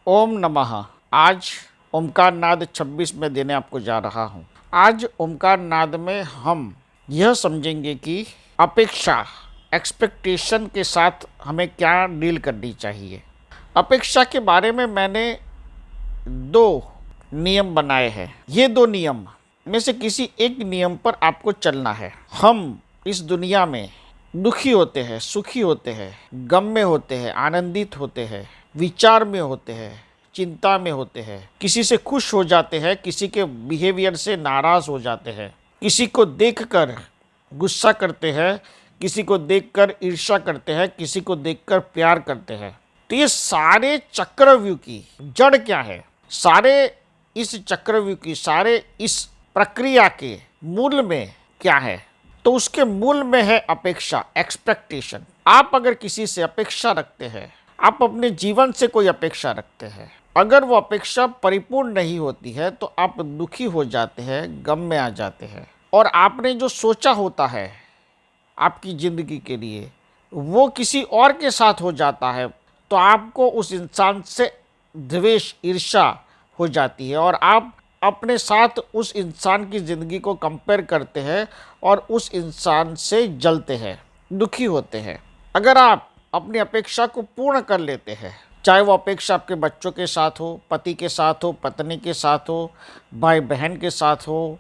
ओम नमः। आज ओमकार नाद 26 में देने आपको जा रहा हूँ। आज ओमकार नाद में हम यह समझेंगे कि अपेक्षा एक्सपेक्टेशन के साथ हमें क्या डील करनी चाहिए। अपेक्षा के बारे में मैंने दो नियम बनाए हैं। ये दो नियम में से किसी एक नियम पर आपको चलना है। हम इस दुनिया में दुखी होते हैं, सुखी होते हैं, गम में होते हैं, आनंदित होते हैं, विचार में होते हैं, चिंता में होते हैं, किसी से खुश हो जाते हैं, किसी के बिहेवियर से नाराज हो जाते हैं, किसी को देखकर गुस्सा करते हैं, किसी को देखकर ईर्ष्या करते हैं, किसी को देखकर प्यार करते हैं। तो ये सारे चक्रव्यूह की जड़ क्या है? सारे इस चक्रव्यूह की, सारे इस प्रक्रिया के मूल में क्या है? तो उसके मूल में है अपेक्षा, एक्सपेक्टेशन। आप अगर किसी से अपेक्षा रखते हैं, आप अपने जीवन से कोई अपेक्षा रखते हैं, अगर वो अपेक्षा परिपूर्ण नहीं होती है तो आप दुखी हो जाते हैं, गम में आ जाते हैं, और आपने जो सोचा होता है आपकी ज़िंदगी के लिए वो किसी और के साथ हो जाता है, तो आपको उस इंसान से द्वेष, ईर्ष्या हो जाती है और आप अपने साथ उस इंसान की ज़िंदगी को कंपेयर करते हैं और उस इंसान से जलते हैं, दुखी होते हैं। अगर आप अपनी अपेक्षा को पूर्ण कर लेते हैं, चाहे वो अपेक्षा आपके बच्चों के साथ हो, पति के साथ हो, पत्नी के साथ हो, भाई बहन के साथ हो,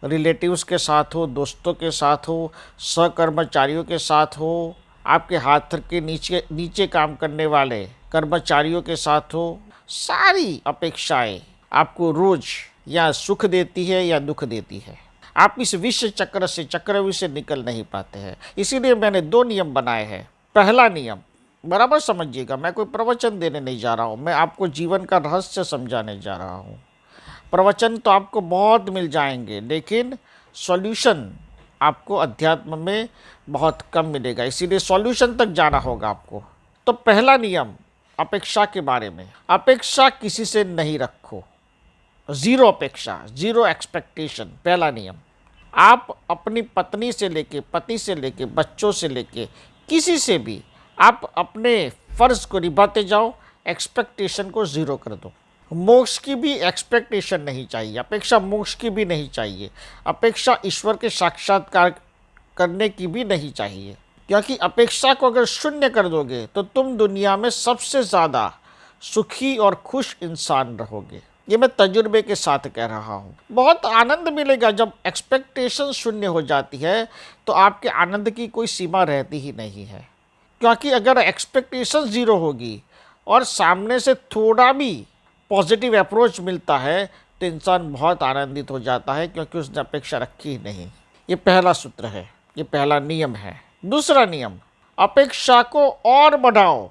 रिलेटिव्स के साथ हो, दोस्तों के साथ हो, सहकर्मचारियों के साथ हो, आपके हाथ के नीचे नीचे काम करने वाले कर्मचारियों के साथ हो, सारी अपेक्षाएं आपको रोज या सुख देती है या दुख देती है। आप इस विश्व चक्र से, चक्रव्यूह से निकल नहीं पाते हैं। इसीलिए मैंने दो नियम बनाए हैं। पहला नियम, बराबर समझिएगा, मैं कोई प्रवचन देने नहीं जा रहा हूँ, मैं आपको जीवन का रहस्य समझाने जा रहा हूँ। प्रवचन तो आपको बहुत मिल जाएंगे, लेकिन सॉल्यूशन आपको अध्यात्म में बहुत कम मिलेगा, इसीलिए सॉल्यूशन तक जाना होगा आपको। तो पहला नियम अपेक्षा के बारे में, अपेक्षा किसी से नहीं रखो। ज़ीरो अपेक्षा, ज़ीरो एक्सपेक्टेशन, पहला नियम। आप अपनी पत्नी से लेके, पति से लेके, बच्चों से लेके, किसी से भी आप अपने फ़र्ज़ को निभाते जाओ, एक्सपेक्टेशन को ज़ीरो कर दो। मोक्ष की भी एक्सपेक्टेशन नहीं चाहिए, अपेक्षा मोक्ष की भी नहीं चाहिए, अपेक्षा ईश्वर के साक्षात्कार करने की भी नहीं चाहिए। क्योंकि अपेक्षा को अगर शून्य कर दोगे तो तुम दुनिया में सबसे ज़्यादा सुखी और खुश इंसान रहोगे। ये मैं तजुर्बे के साथ कह रहा हूँ। बहुत आनंद मिलेगा जब एक्सपेक्टेशन शून्य हो जाती है, तो आपके आनंद की कोई सीमा रहती ही नहीं है। क्योंकि अगर एक्सपेक्टेशन ज़ीरो होगी और सामने से थोड़ा भी पॉजिटिव अप्रोच मिलता है तो इंसान बहुत आनंदित हो जाता है, क्योंकि उसने अपेक्षा रखी ही नहीं। ये पहला सूत्र है, ये पहला नियम है। दूसरा नियम, अपेक्षा को और बढ़ाओ।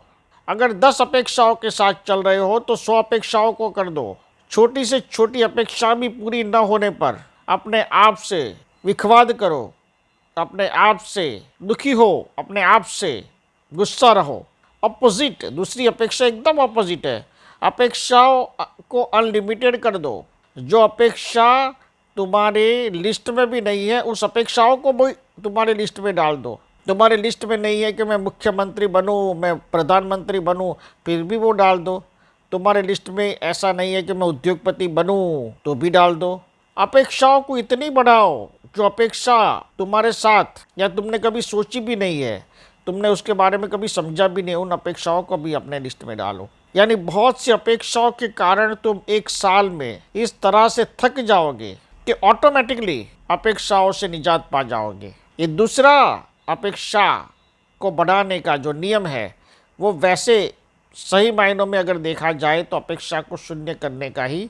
अगर 10 अपेक्षाओं के साथ चल रहे हो तो 100 अपेक्षाओं को कर दो। छोटी से छोटी अपेक्षा भी पूरी न होने पर अपने आप से विखवाद करो, अपने आप से दुखी हो, अपने आप से गुस्सा रहो। अपोजिट, दूसरी अपेक्षा एकदम अपोजिट है। अपेक्षाओं को अनलिमिटेड कर दो। जो अपेक्षा तुम्हारे लिस्ट में भी नहीं है, उस अपेक्षाओं को भी तुम्हारे लिस्ट में डाल दो। तुम्हारे लिस्ट में नहीं है कि मैं मुख्यमंत्री बनूं, मैं प्रधानमंत्री बनूं, फिर भी वो डाल दो। तुम्हारे लिस्ट में ऐसा नहीं है कि मैं उद्योगपति बनूं, तो भी डाल दो। अपेक्षाओं को इतनी बढ़ाओ, जो अपेक्षा तुम्हारे साथ या तुमने कभी सोची भी नहीं है, तुमने उसके बारे में कभी समझा भी नहीं, उन अपेक्षाओं को भी अपने लिस्ट में डालो। यानी बहुत सी अपेक्षाओं के कारण तुम एक साल में इस तरह से थक जाओगे कि ऑटोमेटिकली अपेक्षाओं से निजात पा जाओगे। ये दूसरा अपेक्षा को बढ़ाने का जो नियम है, वो वैसे सही मायनों में अगर देखा जाए तो अपेक्षा को शून्य करने का ही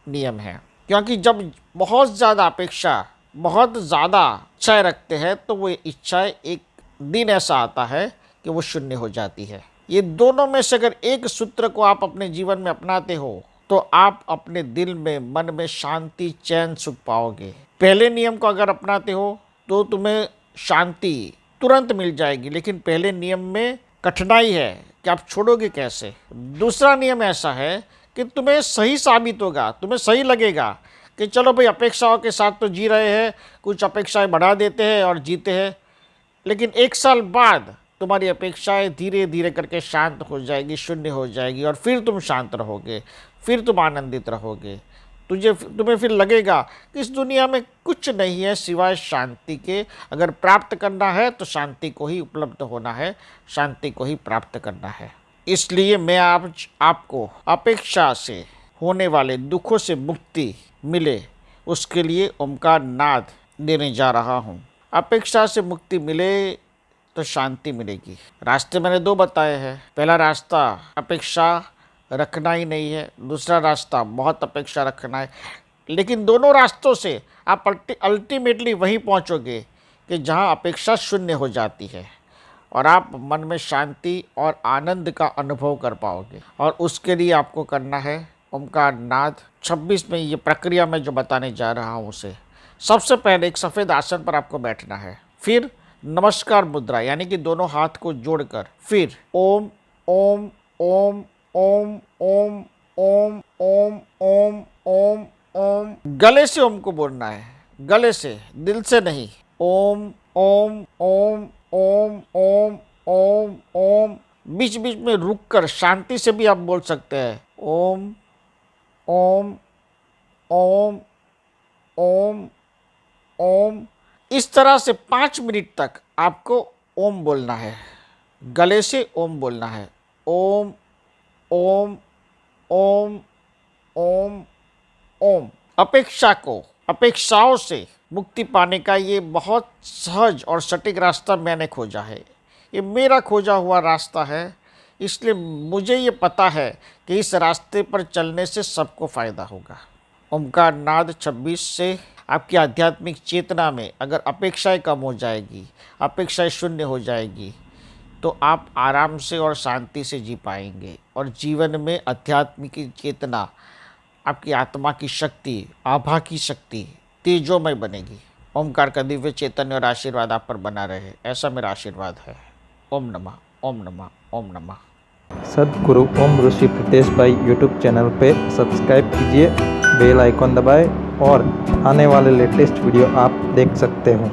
नियम है। क्योंकि जब बहुत ज़्यादा अपेक्षा, बहुत ज़्यादा इच्छाएँ रखते हैं तो वो इच्छाएँ एक दिन ऐसा आता है कि वो शून्य हो जाती है। ये दोनों में से अगर एक सूत्र को आप अपने जीवन में अपनाते हो तो आप अपने दिल में, मन में शांति, चैन, सुख पाओगे। पहले नियम को अगर अपनाते हो तो तुम्हें शांति तुरंत मिल जाएगी, लेकिन पहले नियम में कठिनाई है कि आप छोड़ोगे कैसे। दूसरा नियम ऐसा है कि तुम्हें सही साबित होगा, तुम्हें सही लगेगा कि चलो भाई अपेक्षाओं के साथ तो जी रहे हैं, कुछ अपेक्षाएं बढ़ा देते हैं और जीते हैं, लेकिन एक साल बाद तुम्हारी अपेक्षाएं धीरे धीरे करके शांत हो जाएगी, शून्य हो जाएगी, और फिर तुम शांत रहोगे, फिर तुम आनंदित रहोगे। तुम्हें फिर लगेगा कि इस दुनिया में कुछ नहीं है सिवाय शांति के। अगर प्राप्त करना है तो शांति को ही उपलब्ध होना है, शांति को ही प्राप्त करना है। इसलिए मैं आपको अपेक्षा से होने वाले दुखों से मुक्ति मिले, उसके लिए ओमकार नाद देने जा रहा हूँ। अपेक्षा से मुक्ति मिले तो शांति मिलेगी। रास्ते मैंने दो बताए हैं। पहला रास्ता अपेक्षा रखना ही नहीं है, दूसरा रास्ता बहुत अपेक्षा रखना है। लेकिन दोनों रास्तों से आप अल्टीमेटली वहीं पहुंचोगे कि जहां अपेक्षा शून्य हो जाती है और आप मन में शांति और आनंद का अनुभव कर पाओगे। और उसके लिए आपको करना है ओमकार नाद 26 में ये प्रक्रिया मैं जो बताने जा रहा हूँ उसे। सबसे पहले एक सफ़ेद आसन पर आपको बैठना है, फिर नमस्कार मुद्रा यानी कि दोनों हाथ को जोड़कर, फिर ओम ओम ओम ओम ओम ओम ओम ओम ओम ओम, गले से ओम को बोलना है, गले से, दिल से नहीं। ओम ओम ओम ओम ओम ओम ओम, बीच बीच में रुक कर शांति से भी आप बोल सकते हैं ओम ओम ओम ओम ओम। इस तरह से 5 मिनट तक आपको ओम बोलना है, गले से ओम बोलना है। ओम ओम ओम ओम ओम। अपेक्षाओं से मुक्ति पाने का ये बहुत सहज और सटीक रास्ता मैंने खोजा है। ये मेरा खोजा हुआ रास्ता है, इसलिए मुझे ये पता है कि इस रास्ते पर चलने से सबको फ़ायदा होगा। ओमकार नाद 26 से आपकी आध्यात्मिक चेतना में अगर अपेक्षाएं कम हो जाएगी, अपेक्षाएं शून्य हो जाएगी, तो आप आराम से और शांति से जी पाएंगे और जीवन में आध्यात्मिक चेतना, आपकी आत्मा की शक्ति, आभा की शक्ति तेजोमय बनेगी। ओमकार का दिव्य चैतन्य और आशीर्वाद आप पर बना रहे, ऐसा मेरा आशीर्वाद है। ओम नमः, ओम नमः, ओम नमः। सद्गुरु ओम ऋषि प्रितेश भाई यूट्यूब चैनल पे सब्सक्राइब कीजिए, बेल आइकॉन दबाएं और आने वाले लेटेस्ट वीडियो आप देख सकते हो।